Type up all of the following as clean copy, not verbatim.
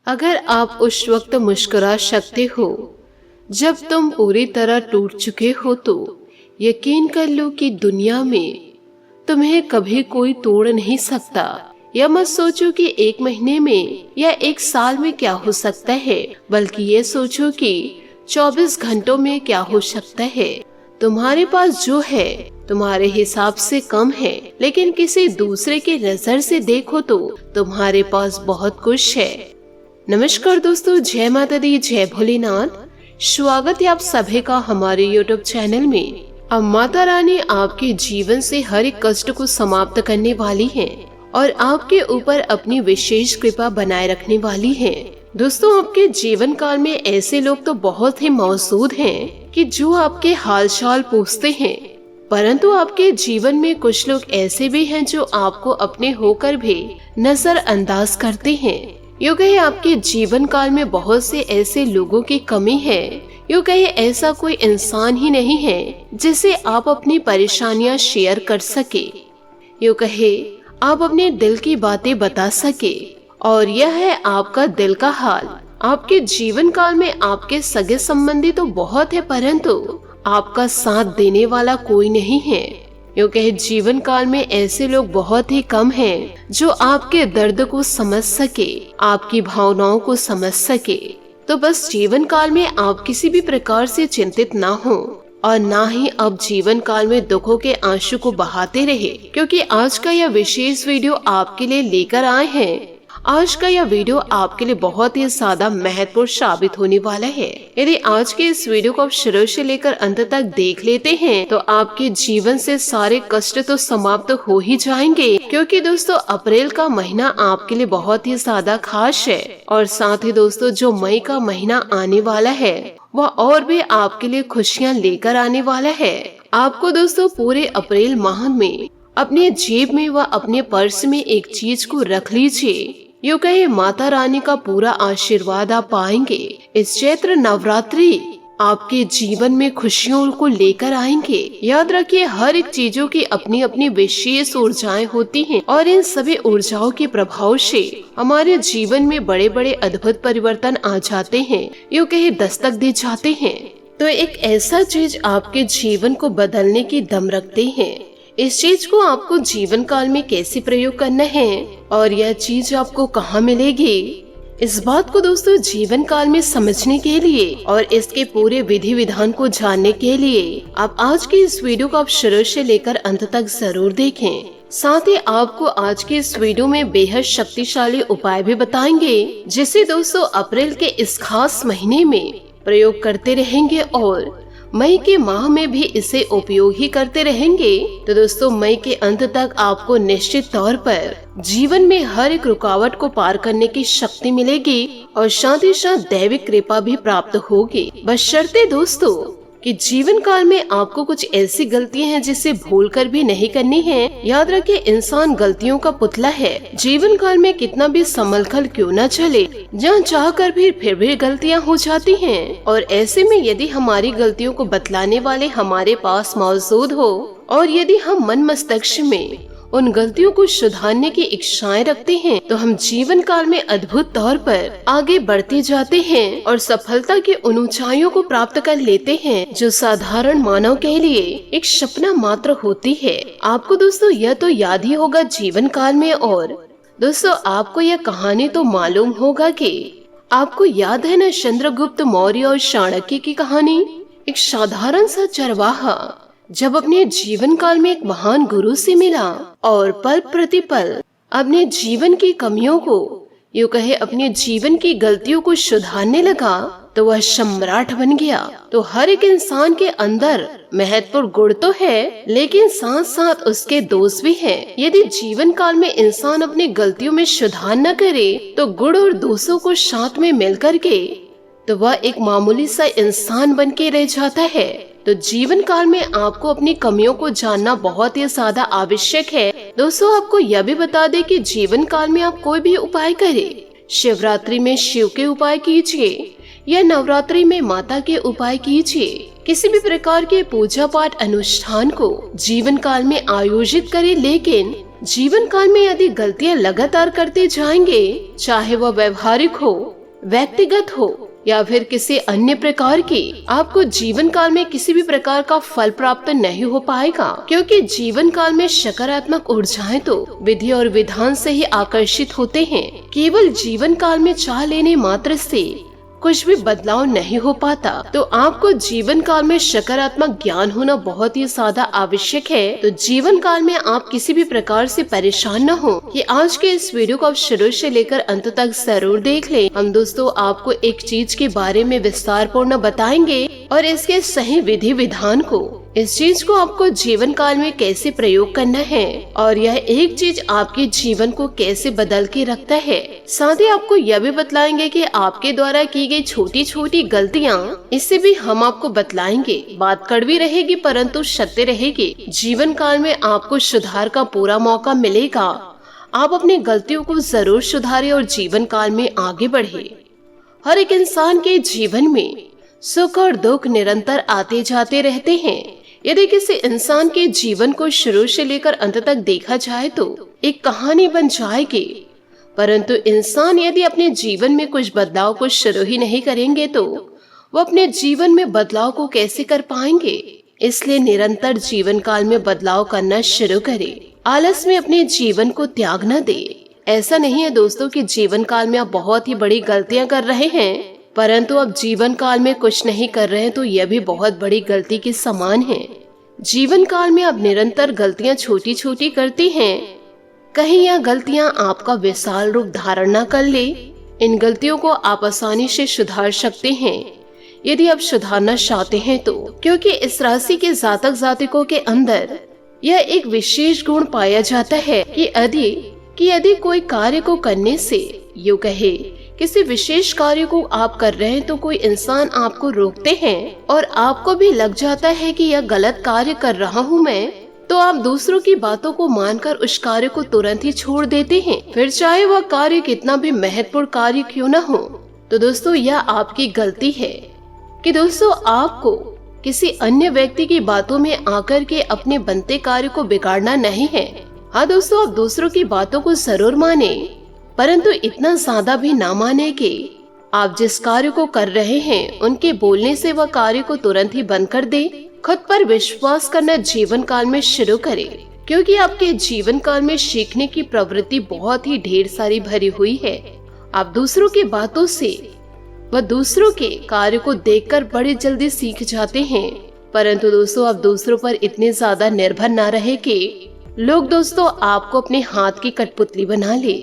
अगर आप उस वक्त मुस्कुरा सकते हो जब तुम पूरी तरह टूट चुके हो, तो यकीन कर लो कि दुनिया में तुम्हें कभी कोई तोड़ नहीं सकता। या मत सोचो कि 1 महीने में या 1 साल में क्या हो सकता है, बल्कि ये सोचो कि 24 घंटों में क्या हो सकता है। तुम्हारे पास जो है तुम्हारे हिसाब से कम है, लेकिन किसी दूसरे की नजर से देखो तो तुम्हारे पास बहुत कुछ है। नमस्कार दोस्तों, जय माता दी, जय भोलेनाथ। स्वागत है आप सभी का हमारे YouTube चैनल में। अब माता रानी आपके जीवन से हर एक कष्ट को समाप्त करने वाली हैं और आपके ऊपर अपनी विशेष कृपा बनाए रखने वाली हैं। दोस्तों, आपके जीवन काल में ऐसे लोग तो बहुत ही मौजूद हैं कि जो आपके हालचाल पूछते हैं, परंतु आपके जीवन में कुछ लोग ऐसे भी हैं जो आपको अपने होकर भी नजरअंदाज करते हैं। यूँ कहे आपके जीवन काल में बहुत से ऐसे लोगों की कमी है। यूँ कहे ऐसा कोई इंसान ही नहीं है जिसे आप अपनी परेशानियां शेयर कर सके। यूँ कहे आप अपने दिल की बातें बता सके, और यह है आपका दिल का हाल। आपके जीवन काल में आपके सगे संबंधी तो बहुत है, परंतु आपका साथ देने वाला कोई नहीं है। यूँ कहे जीवन काल में ऐसे लोग बहुत ही कम हैं जो आपके दर्द को समझ सके, आपकी भावनाओं को समझ सके। तो बस जीवन काल में आप किसी भी प्रकार से चिंतित ना हो और ना ही अब जीवन काल में दुखों के आंसू को बहाते रहे, क्योंकि आज का यह विशेष वीडियो आपके लिए लेकर आए हैं। आज का यह वीडियो आपके लिए बहुत ही ज्यादा महत्वपूर्ण साबित होने वाला है। यदि आज के इस वीडियो को आप शुरू से लेकर अंत तक देख लेते हैं तो आपके जीवन से सारे कष्ट तो समाप्त हो ही जाएंगे, क्योंकि दोस्तों अप्रैल का महीना आपके लिए बहुत ही ज्यादा खास है। और साथ ही दोस्तों जो मई का महीना आने वाला है वह और भी आपके लिए खुशियाँ लेकर आने वाला है। आपको दोस्तों पूरे अप्रैल माह में अपने जेब में व अपने पर्स में एक चीज को रख लीजिए। यूँ कहे माता रानी का पूरा आशीर्वाद आप पाएंगे। इस चैत्र नवरात्रि आपके जीवन में खुशियों को लेकर आएंगे। याद रखिए, हर एक चीजों की अपनी अपनी विशेष ऊर्जाएं होती हैं और इन सभी ऊर्जाओं के प्रभाव से हमारे जीवन में बड़े बड़े अद्भुत परिवर्तन आ जाते हैं, यूँ कहे दस्तक दे जाते हैं। तो एक ऐसा चीज आपके जीवन को बदलने की दम रखते हैं। इस चीज को आपको जीवन काल में कैसे प्रयोग करना है और यह चीज आपको कहाँ मिलेगी, इस बात को दोस्तों जीवन काल में समझने के लिए और इसके पूरे विधि विधान को जानने के लिए आप आज की इस वीडियो को आप शुरू से लेकर अंत तक जरूर देखें। साथ ही आपको आज के इस वीडियो में बेहद शक्तिशाली उपाय भी बताएंगे, जिसे दोस्तों अप्रैल के इस खास महीने में प्रयोग करते रहेंगे और मई के माह में भी इसे उपयोग ही करते रहेंगे। तो दोस्तों मई के अंत तक आपको निश्चित तौर पर जीवन में हर एक रुकावट को पार करने की शक्ति मिलेगी और साथ ही साथ दैविक कृपा भी प्राप्त होगी। बशर्ते दोस्तों कि जीवन काल में आपको कुछ ऐसी गलतियां हैं जिसे भूल कर भी नहीं करनी है। याद रखिए, इंसान गलतियों का पुतला है। जीवन काल में कितना भी संभल कर क्यों न चले, जहाँ चाह कर भी फिर भी गलतियां हो जाती हैं। और ऐसे में यदि हमारी गलतियों को बतलाने वाले हमारे पास मौजूद हो और यदि हम मन मस्तिष्क में उन गलतियों को सुधारने की इच्छाएं रखते हैं, तो हम जीवन काल में अद्भुत तौर पर आगे बढ़ते जाते हैं और सफलता की उन ऊंचाइयों को प्राप्त कर लेते हैं जो साधारण मानव के लिए एक सपना मात्र होती है। आपको दोस्तों यह तो याद ही होगा जीवन काल में। और दोस्तों आपको यह कहानी तो मालूम होगा कि आपको याद है न, चंद्रगुप्त मौर्य और चाणक्य की कहानी। एक साधारण सा चरवाहा जब अपने जीवन काल में एक महान गुरु से मिला और पल प्रतिपल अपने जीवन की कमियों को, यूँ कहे अपने जीवन की गलतियों को सुधारने लगा, तो वह सम्राट बन गया। तो हर एक इंसान के अंदर महत्वपूर्ण गुण तो है, लेकिन साथ साथ उसके दोष भी हैं। यदि जीवन काल में इंसान अपनी गलतियों में सुधार न करे तो गुण और दोषों को साथ में मिल करके तो वह एक मामूली सा इंसान बन के रह जाता है। तो जीवन काल में आपको अपनी कमियों को जानना बहुत ही ज्यादा आवश्यक है। दोस्तों आपको यह भी बता दें कि जीवन काल में आप कोई भी उपाय करें, शिवरात्रि में शिव के उपाय कीजिए या नवरात्रि में माता के उपाय कीजिए। किसी भी प्रकार के पूजा पाठ अनुष्ठान को जीवन काल में आयोजित करें, लेकिन जीवन काल में यदि गलतियां लगातार करते जाएंगे, चाहे वह व्यवहारिक हो व्यक्तिगत हो या फिर किसी अन्य प्रकार की, आपको जीवन काल में किसी भी प्रकार का फल प्राप्त नहीं हो पाएगा, क्योंकि जीवन काल में सकारात्मक ऊर्जाएं तो विधि और विधान से ही आकर्षित होते हैं। केवल जीवन काल में चाह लेने मात्र से कुछ भी बदलाव नहीं हो पाता। तो आपको जीवन काल में सकारात्मक ज्ञान होना बहुत ही ज्यादा आवश्यक है। तो जीवन काल में आप किसी भी प्रकार से परेशान न हो, कि आज के इस वीडियो को आप शुरू से लेकर अंत तक जरूर देख लें। हम दोस्तों आपको एक चीज के बारे में विस्तार पूर्ण बताएंगे और इसके सही विधि विधान को, इस चीज को आपको जीवन काल में कैसे प्रयोग करना है और यह एक चीज आपके जीवन को कैसे बदल के रखता है। साथ ही आपको यह भी बतलाएंगे कि आपके द्वारा की गई छोटी छोटी गलतियां, इससे भी हम आपको बतलाएंगे। बात कड़वी रहेगी परंतु सत्य रहेगी। जीवन काल में आपको सुधार का पूरा मौका मिलेगा। आप अपनी गलतियों को जरूर सुधारें और जीवन काल में आगे बढ़े। हर एक इंसान के जीवन में सुख और दुख निरंतर आते जाते रहते हैं। यदि किसी इंसान के जीवन को शुरू से लेकर अंत तक देखा जाए तो एक कहानी बन जाएगी, परंतु इंसान यदि अपने जीवन में कुछ बदलाव को शुरू ही नहीं करेंगे तो वो अपने जीवन में बदलाव को कैसे कर पाएंगे। इसलिए निरंतर जीवन काल में बदलाव करना शुरू करें। आलस में अपने जीवन को त्याग न दे। ऐसा नहीं है दोस्तों कि जीवन काल में आप बहुत ही बड़ी गलतियां कर रहे हैं परंतु अब जीवन काल में कुछ नहीं कर रहे हैं, तो यह भी बहुत बड़ी गलती के समान है। जीवन काल में आप निरंतर गलतियां छोटी छोटी करती हैं, कहीं यह गलतियां आपका विशाल रूप धारण न कर ले। इन गलतियों को आप आसानी से सुधार सकते हैं यदि आप सुधारना चाहते हैं तो, क्योंकि इस राशि के जातक जातिकों के अंदर यह एक विशेष गुण पाया जाता है कि यदि कोई कार्य को करने से, यूँ कहे किसी विशेष कार्य को आप कर रहे हैं, तो कोई इंसान आपको रोकते हैं और आपको भी लग जाता है कि यह गलत कार्य कर रहा हूँ मैं, तो आप दूसरों की बातों को मानकर उस कार्य को तुरंत ही छोड़ देते हैं, फिर चाहे वह कार्य कितना भी महत्वपूर्ण कार्य क्यों न हो। तो दोस्तों यह आपकी गलती है कि दोस्तों आपको किसी अन्य व्यक्ति की बातों में आकर के अपने बनते कार्य को बिगाड़ना नहीं है। हाँ दोस्तों, आप दूसरों की बातों को जरूर माने परंतु इतना ज्यादा भी ना माने कि आप जिस कार्य को कर रहे हैं उनके बोलने से वह कार्य को तुरंत ही बंद कर दे। खुद पर विश्वास करना जीवन काल में शुरू करें, क्योंकि आपके जीवन काल में सीखने की प्रवृत्ति बहुत ही ढेर सारी भरी हुई है। आप दूसरों की बातों से व दूसरों के कार्य को देखकर बड़े जल्दी सीख जाते हैं, परंतु दोस्तों आप दूसरों पर इतने ज्यादा निर्भर ना रहे कि लोग दोस्तों आपको अपने हाथ की कठपुतली बना ले।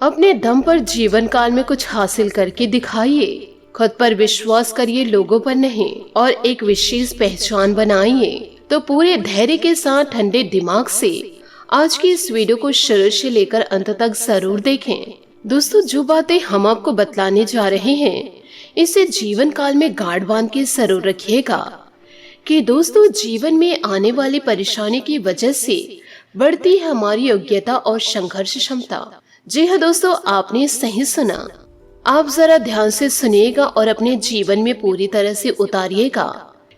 अपने दम पर जीवन काल में कुछ हासिल करके दिखाइए। खुद पर विश्वास करिए, लोगों पर नहीं, और एक विशेष पहचान बनाइए। तो पूरे धैर्य के साथ ठंडे दिमाग से आज की इस वीडियो को शुरू से लेकर अंत तक जरूर देखें। दोस्तों जो बातें हम आपको बतलाने जा रहे हैं इसे जीवन काल में गांठ बांध के जरूर रखिएगा कि दोस्तों जीवन में आने वाली परेशानी की वजह से बढ़ती है हमारी योग्यता और संघर्ष क्षमता। जी हाँ दोस्तों, आपने सही सुना। आप जरा ध्यान से सुनिएगा और अपने जीवन में पूरी तरह से उतारिएगा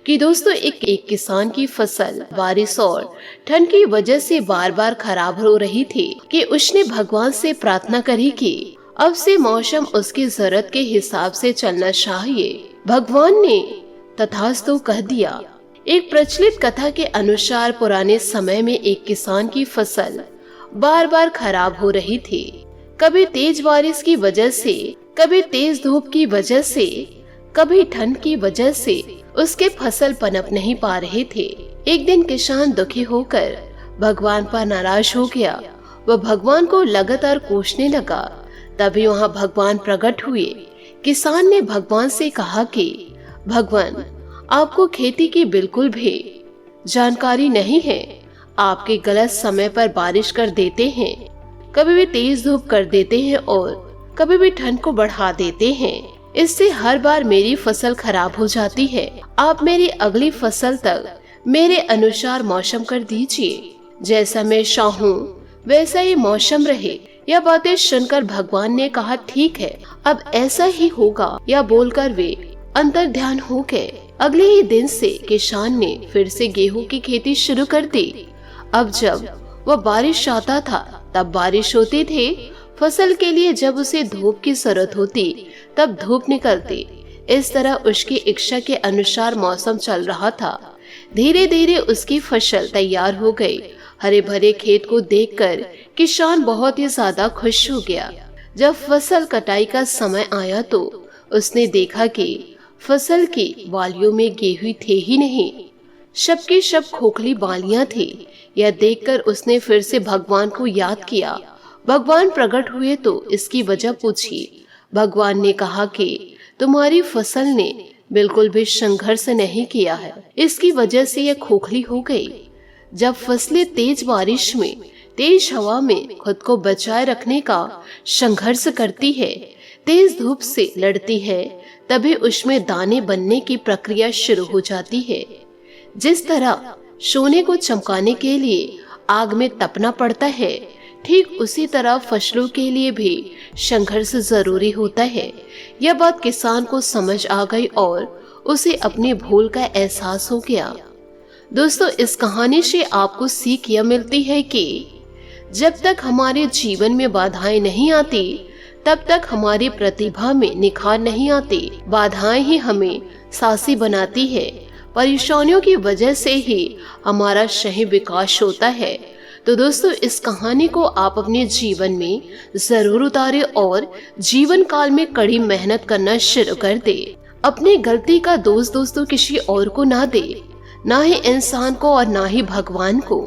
कि दोस्तों एक किसान की फसल बारिश और ठंड की वजह से बार बार खराब हो रही थी कि उसने भगवान से प्रार्थना करी कि अब से मौसम उसकी जरूरत के हिसाब से चलना चाहिए। भगवान ने तथास्तु कह दिया। एक प्रचलित कथा के अनुसार पुराने समय में एक किसान की फसल बार बार खराब हो रही थी। कभी तेज बारिश की वजह से, कभी तेज धूप की वजह से, कभी ठंड की वजह से उसके फसल पनप नहीं पा रहे थे। एक दिन किसान दुखी होकर भगवान पर नाराज हो गया। वह भगवान को लगातार कोसने लगा। तभी वहाँ भगवान प्रकट हुए। किसान ने भगवान से कहा कि भगवान, आपको खेती की बिल्कुल भी जानकारी नहीं है। आपके गलत समय पर बारिश कर देते हैं, कभी भी तेज धूप कर देते हैं और कभी भी ठंड को बढ़ा देते हैं। इससे हर बार मेरी फसल खराब हो जाती है। आप मेरी अगली फसल तक मेरे अनुसार मौसम कर दीजिए। जैसा मैं चाहूँ वैसा ही मौसम रहे। यह बातें सुनकर भगवान ने कहा ठीक है, अब ऐसा ही होगा। यह बोलकर वे अंतर ध्यान हो गए। अगले ही दिन से किसान ने फिर से गेहूं की खेती शुरू कर दी। अब जब वह बारिश आता था तब बारिश होती थी, फसल के लिए जब उसे धूप की जरूरत होती तब धूप निकलती। इस तरह उसकी इच्छा के अनुसार मौसम चल रहा था। धीरे धीरे उसकी फसल तैयार हो गई। हरे भरे खेत को देखकर किसान बहुत ही ज्यादा खुश हो गया। जब फसल कटाई का समय आया तो उसने देखा कि फसल की बालियों में गेहूं थे ही नहीं, सबकी सब खोखली बालियां थी। यह देखकर उसने फिर से भगवान को याद किया। भगवान प्रकट हुए तो इसकी वजह पूछी। भगवान ने कहा कि तुम्हारी फसल ने बिल्कुल भी संघर्ष नहीं किया है, इसकी वजह से यह खोखली हो गई। जब फसलें तेज बारिश में, तेज हवा में खुद को बचाए रखने का संघर्ष करती है, तेज धूप से लड़ती है, तभी उसमें दाने बनने की प्रक्रिया शुरू हो जाती है। जिस तरह सोने को चमकाने के लिए आग में तपना पड़ता है, ठीक उसी तरह फसलों के लिए भी संघर्ष जरूरी होता है। यह बात किसान को समझ आ गई और उसे अपनी भूल का एहसास हो गया। दोस्तों, इस कहानी से आपको सीख यह मिलती है कि जब तक हमारे जीवन में बाधाएं नहीं आती तब तक हमारी प्रतिभा में निखार नहीं आती। बाधाएं ही हमें साहसी बनाती है। परेशानियों की वजह से ही हमारा सही विकास होता है। तो दोस्तों, इस कहानी को आप अपने जीवन में जरूर उतारें और जीवन काल में कड़ी मेहनत करना शुरू कर दे। अपनी गलती का दोस्तों किसी और को ना दे, ना ही इंसान को और ना ही भगवान को।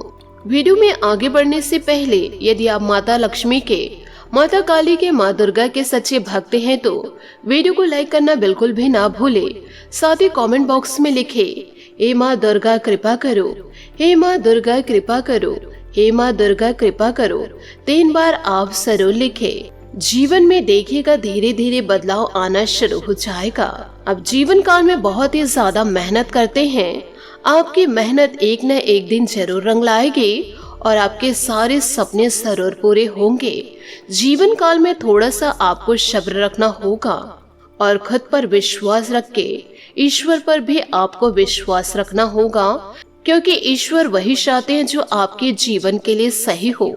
वीडियो में आगे बढ़ने से पहले यदि आप माता लक्ष्मी के, माता काली के, माँ दुर्गा के सच्चे भक्त हैं तो वीडियो को लाइक करना बिल्कुल भी ना भूले। साथ ही कमेंट बॉक्स में लिखे, हे माँ दुर्गा कृपा करो, हे माँ दुर्गा कृपा करो, हे माँ दुर्गा कृपा करो 3 बार आप जरूर लिखे। जीवन में देखिएगा धीरे धीरे बदलाव आना शुरू हो जाएगा। अब जीवन काल में बहुत ही ज्यादा मेहनत करते हैं, आपकी मेहनत एक न एक दिन जरूर रंग लाएगी और आपके सारे सपने जरूर पूरे होंगे। जीवन काल में थोड़ा सा आपको सब्र रखना होगा और खुद पर विश्वास रख के ईश्वर पर भी आपको विश्वास रखना होगा, क्योंकि ईश्वर वही चाहते हैं जो आपके जीवन के लिए सही हो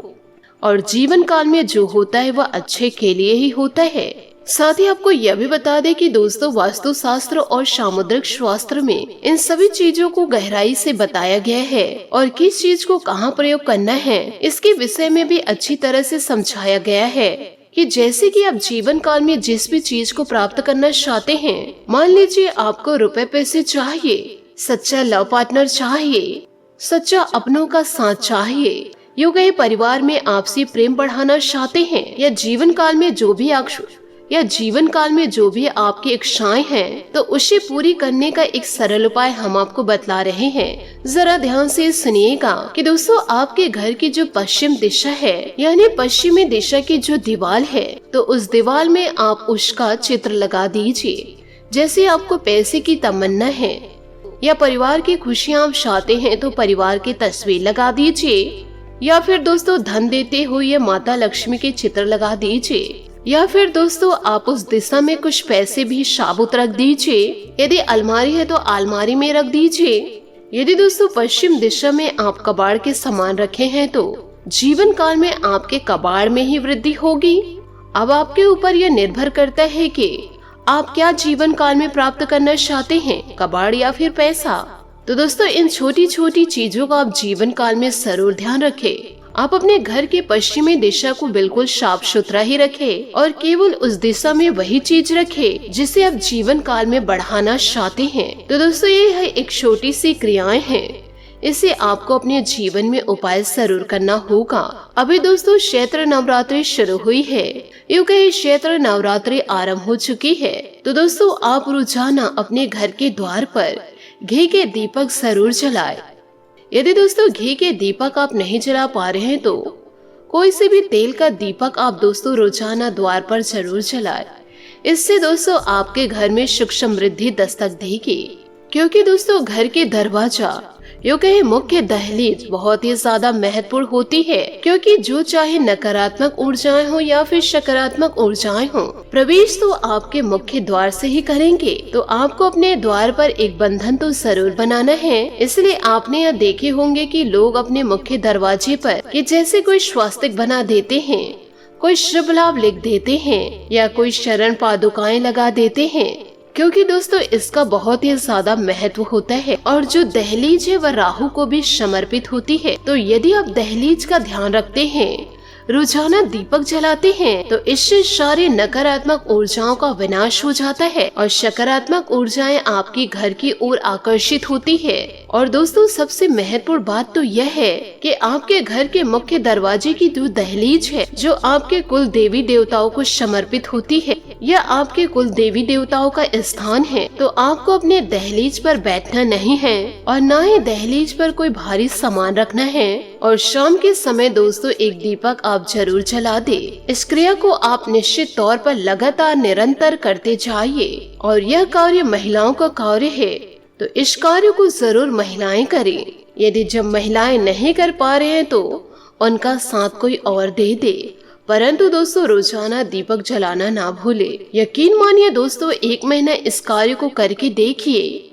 और जीवन काल में जो होता है वह अच्छे के लिए ही होता है। साथ ही आपको यह भी बता दें कि दोस्तों, वास्तु शास्त्र और सामुद्रिक शास्त्र में इन सभी चीजों को गहराई से बताया गया है और किस चीज को कहाँ प्रयोग करना है इसके विषय में भी अच्छी तरह से समझाया गया है। कि जैसे कि आप जीवन काल में जिस भी चीज को प्राप्त करना चाहते हैं, मान लीजिए आपको रुपए पैसे चाहिए, सच्चा लव पार्टनर चाहिए, सच्चा अपनों का साथ चाहिए, यूं कहीं परिवार में आपसी प्रेम बढ़ाना चाहते हैं, या जीवन काल में जो भी आपकी इच्छाएं हैं, तो उसे पूरी करने का एक सरल उपाय हम आपको बतला रहे हैं। जरा ध्यान से सुनिएगा कि दोस्तों, आपके घर की जो पश्चिम दिशा है, यानी पश्चिमी दिशा की जो दीवार है, तो उस दीवार में आप उसका चित्र लगा दीजिए। जैसे आपको पैसे की तमन्ना है या परिवार की खुशियाँ आप चाहते हैं तो परिवार की तस्वीर लगा दीजिए, या फिर दोस्तों धन देते हुए माता लक्ष्मी के चित्र लगा दीजिए, या फिर दोस्तों आप उस दिशा में कुछ पैसे भी साबुत रख दीजिए। यदि अलमारी है तो अलमारी में रख दीजिए। यदि दोस्तों पश्चिम दिशा में आप कबाड़ के सामान रखे हैं तो जीवन काल में आपके कबाड़ में ही वृद्धि होगी। अब आपके ऊपर यह निर्भर करता है कि आप क्या जीवन काल में प्राप्त करना चाहते हैं, कबाड़ या फिर पैसा। तो दोस्तों, इन छोटी छोटी चीजों का आप जीवन काल में जरूर ध्यान रखें। आप अपने घर के पश्चिमी दिशा को बिल्कुल साफ सुथरा ही रखें और केवल उस दिशा में वही चीज रखें जिसे आप जीवन काल में बढ़ाना चाहते हैं। तो दोस्तों, ये है एक छोटी सी क्रियाएं हैं, इसे आपको अपने जीवन में उपाय जरूर करना होगा। अभी दोस्तों चैत्र नवरात्रि शुरू हुई है, यूं कहीं चैत्र नवरात्रि आरंभ हो चुकी है। तो दोस्तों, आप रोजाना अपने घर के द्वार पर घी के दीपक जरूर जलाएं। यदि दोस्तों घी के दीपक आप नहीं जला पा रहे हैं तो कोई से भी तेल का दीपक आप दोस्तों रोजाना द्वार पर जरूर जलाएं। इससे दोस्तों आपके घर में सुख समृद्धि दस्तक देगी, क्योंकि दोस्तों घर के दरवाजा यूं कहीं मुख्य दहलीज बहुत ही ज्यादा महत्वपूर्ण होती है, क्योंकि जो चाहे नकारात्मक ऊर्जाएं हो या फिर सकारात्मक ऊर्जाएं हो, प्रवेश तो आपके मुख्य द्वार से ही करेंगे। तो आपको अपने द्वार पर एक बंधन तो जरूर बनाना है। इसलिए आपने यह देखे होंगे कि लोग अपने मुख्य दरवाजे पर कि जैसे कोई स्वास्तिक बना देते हैं, कोई शुभ लाभ लिख देते हैं या कोई शरण पादुकाएं लगा देते हैं, क्योंकि दोस्तों इसका बहुत ही ज्यादा महत्व होता है। और जो दहलीज है वह राहु को भी समर्पित होती है। तो यदि आप दहलीज का ध्यान रखते हैं, रोजाना दीपक जलाते हैं, तो इससे सारे नकारात्मक ऊर्जाओं का विनाश हो जाता है और सकारात्मक ऊर्जाएं आपके घर की ओर आकर्षित होती है। और दोस्तों सबसे महत्वपूर्ण बात तो यह है कि आपके घर के मुख्य दरवाजे की जो दहलीज है, जो आपके कुल देवी देवताओं को समर्पित होती है या आपके कुल देवी देवताओं का स्थान है, तो आपको अपने दहलीज पर बैठना नहीं है और न ही दहलीज पर कोई भारी सामान रखना है। और शाम के समय दोस्तों एक दीपक आप जरूर जला दे। इस क्रिया को आप निश्चित तौर पर लगातार निरंतर करते जाइए। और यह कार्य महिलाओं का कार्य है, तो इस कार्य को जरूर महिलाएं करें। यदि जब महिलाएं नहीं कर पा रहे हैं तो उनका साथ कोई और दे दे, परंतु दोस्तों रोजाना दीपक जलाना ना भूले। यकीन मानिए दोस्तों, 1 महीना इस कार्य को करके देखिए।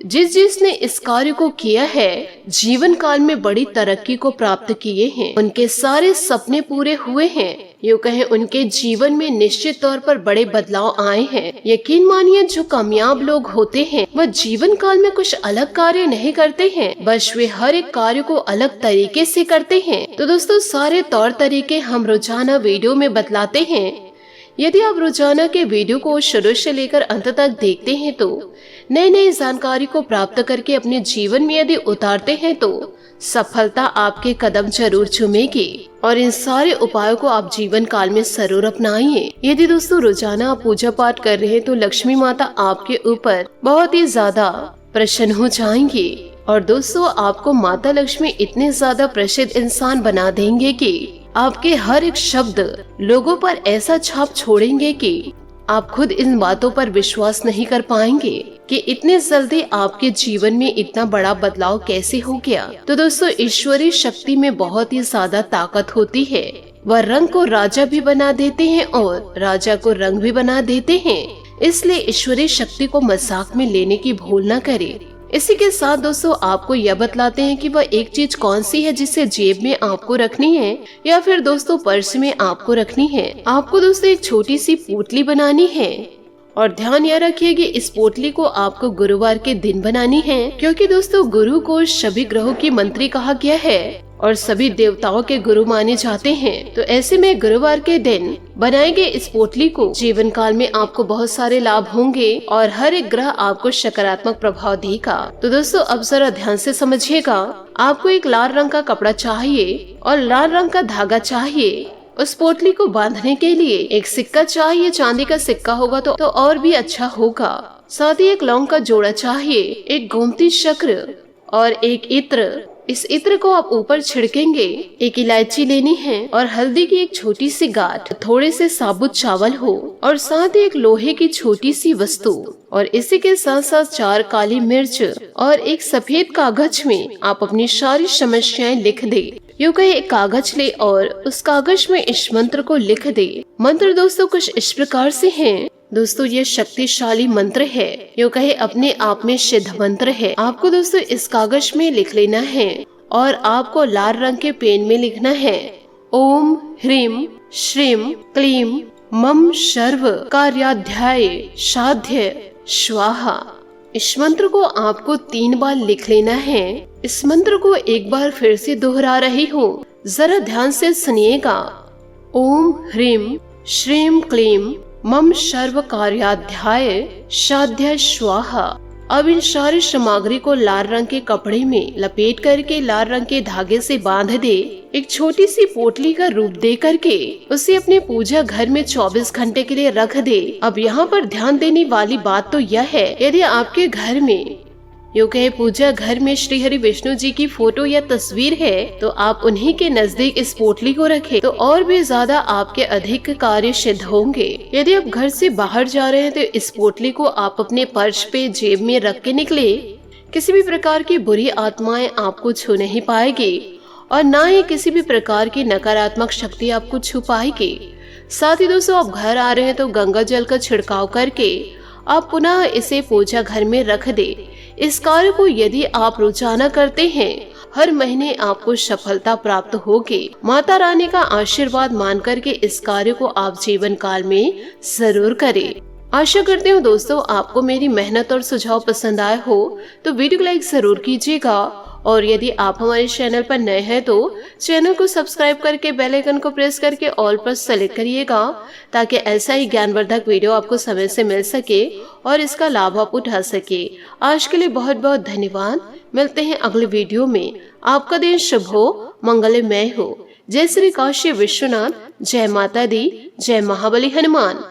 जिसने इस कार्य को किया है, जीवन काल में बड़ी तरक्की को प्राप्त किए हैं, उनके सारे सपने पूरे हुए हैं। यूँ कहें उनके जीवन में निश्चित तौर पर बड़े बदलाव आए हैं। यकीन मानिए जो कामयाब लोग होते हैं वह जीवन काल में कुछ अलग कार्य नहीं करते हैं, बस वे हर एक कार्य को अलग तरीके से करते हैं। तो दोस्तों सारे तौर तरीके हम रोजाना वीडियो में बतलाते हैं। यदि आप रोजाना के वीडियो को शुरू से लेकर अंत तक देखते हैं तो नई नई जानकारी को प्राप्त करके अपने जीवन में यदि उतारते हैं तो सफलता आपके कदम जरूर चूमेगी। और इन सारे उपायों को आप जीवन काल में जरूर अपनाइए। यदि दोस्तों रोजाना आप पूजा पाठ कर रहे हैं तो लक्ष्मी माता आपके ऊपर बहुत ही ज्यादा प्रसन्न हो जाएंगी। और दोस्तों आपको माता लक्ष्मी इतने ज्यादा प्रसिद्ध इंसान बना देंगे कि आपके हर एक शब्द लोगों पर ऐसा छाप छोड़ेंगे कि आप खुद इन बातों पर विश्वास नहीं कर पाएंगे कि इतने जल्दी आपके जीवन में इतना बड़ा बदलाव कैसे हो गया। तो दोस्तों ईश्वरीय शक्ति में बहुत ही ज्यादा ताकत होती है। वह रंग को राजा भी बना देते हैं और राजा को रंग भी बना देते हैं। इसलिए ईश्वरीय शक्ति को मजाक में लेने की भूल न करें। इसी के साथ दोस्तों आपको यह बतलाते हैं कि वह एक चीज कौन सी है जिसे जेब में आपको रखनी है या फिर दोस्तों पर्स में आपको रखनी है। आपको दोस्तों एक छोटी सी पोटली बनानी है और ध्यान यह रखिए कि इस पोटली को आपको गुरुवार के दिन बनानी है, क्योंकि दोस्तों गुरु को सभी ग्रहों की मंत्री कहा गया है और सभी देवताओं के गुरु माने जाते हैं। तो ऐसे में गुरुवार के दिन बनाए गए इस पोटली को जीवन काल में आपको बहुत सारे लाभ होंगे और हर एक ग्रह आपको सकारात्मक प्रभाव देगा। तो दोस्तों अब जरा ध्यान से समझिएगा। आपको एक लाल रंग का कपड़ा चाहिए और लाल रंग का धागा चाहिए। उस पोटली को बांधने के लिए एक सिक्का चाहिए, चांदी का सिक्का होगा तो और भी अच्छा होगा। साथ ही एक लौंग का जोड़ा चाहिए, एक गोमती चक्र और एक इत्र। इस इत्र को आप ऊपर छिड़केंगे। एक इलायची लेनी है और हल्दी की एक छोटी सी गांठ, थोड़े से साबुत चावल हो और साथ ही एक लोहे की छोटी सी वस्तु। और इसी के साथ साथ 4 काली मिर्च और एक सफेद कागज में आप अपनी सारी समस्याएं लिख दे। यूँ कहे एक कागज ले और उस कागज में इस मंत्र को लिख दे। मंत्र दोस्तों कुछ इस प्रकार से हैं। दोस्तों ये शक्तिशाली मंत्र है, यूँ कहे अपने आप में सिद्ध मंत्र है। आपको दोस्तों इस कागज में लिख लेना है और आपको लाल रंग के पेन में लिखना है। ओम ह्रीम श्रीम क्लीम मम सर्व कार्याध्याय साध्य स्वाहा। इस मंत्र को आपको 3 बार लिख लेना है। इस मंत्र को एक बार फिर से दोहरा रही हूँ, जरा ध्यान से सुनिएगा। ओम ह्रीम श्रीम क्लीम मम सर्व कार्याध्याय साध्य स्वाहा। अब इन सारी सामग्री को लाल रंग के कपड़े में लपेट करके लाल रंग के धागे से बांध दे। एक छोटी सी पोटली का रूप दे करके उसे अपने पूजा घर में 24 घंटे के लिए रख दे। अब यहाँ पर ध्यान देने वाली बात तो यह है, यदि आपके घर में यूँ कहे पूजा घर में श्री हरि विष्णु जी की फोटो या तस्वीर है तो आप उन्हीं के नजदीक इस पोटली को रखें, तो और भी ज्यादा आपके अधिक कार्य सिद्ध होंगे। यदि आप घर से बाहर जा रहे हैं तो इस पोटली को आप अपने पर्स पे जेब में रख के निकले। किसी भी प्रकार की बुरी आत्माएं आपको छू नहीं पाएगी और न ही किसी भी प्रकार की नकारात्मक शक्ति आपको छू पाएगी। साथ ही दोस्तों आप घर आ रहे हैं तो गंगा जल का छिड़काव करके आप पुनः इसे पूजा घर में रख दे। इस कार्य को यदि आप रोजाना करते हैं, हर महीने आपको सफलता प्राप्त होगी। माता रानी का आशीर्वाद मान करके इस कार्य को आप जीवन काल में जरूर करें। आशा करती हूँ दोस्तों आपको मेरी मेहनत और सुझाव पसंद आए हो तो वीडियो को लाइक जरूर कीजिएगा, और यदि आप हमारे चैनल पर नए हैं तो चैनल को सब्सक्राइब करके बेल आइकन को प्रेस करके ऑल पर सेलेक्ट करिएगा, ताकि ऐसा ही ज्ञानवर्धक वीडियो आपको समय से मिल सके और इसका लाभ आप उठा सके। आज के लिए बहुत बहुत धन्यवाद। मिलते हैं अगले वीडियो में। आपका दिन शुभ हो, मंगलमय हो। जय श्री काशी विश्वनाथ, जय माता दी, जय महाबली हनुमान।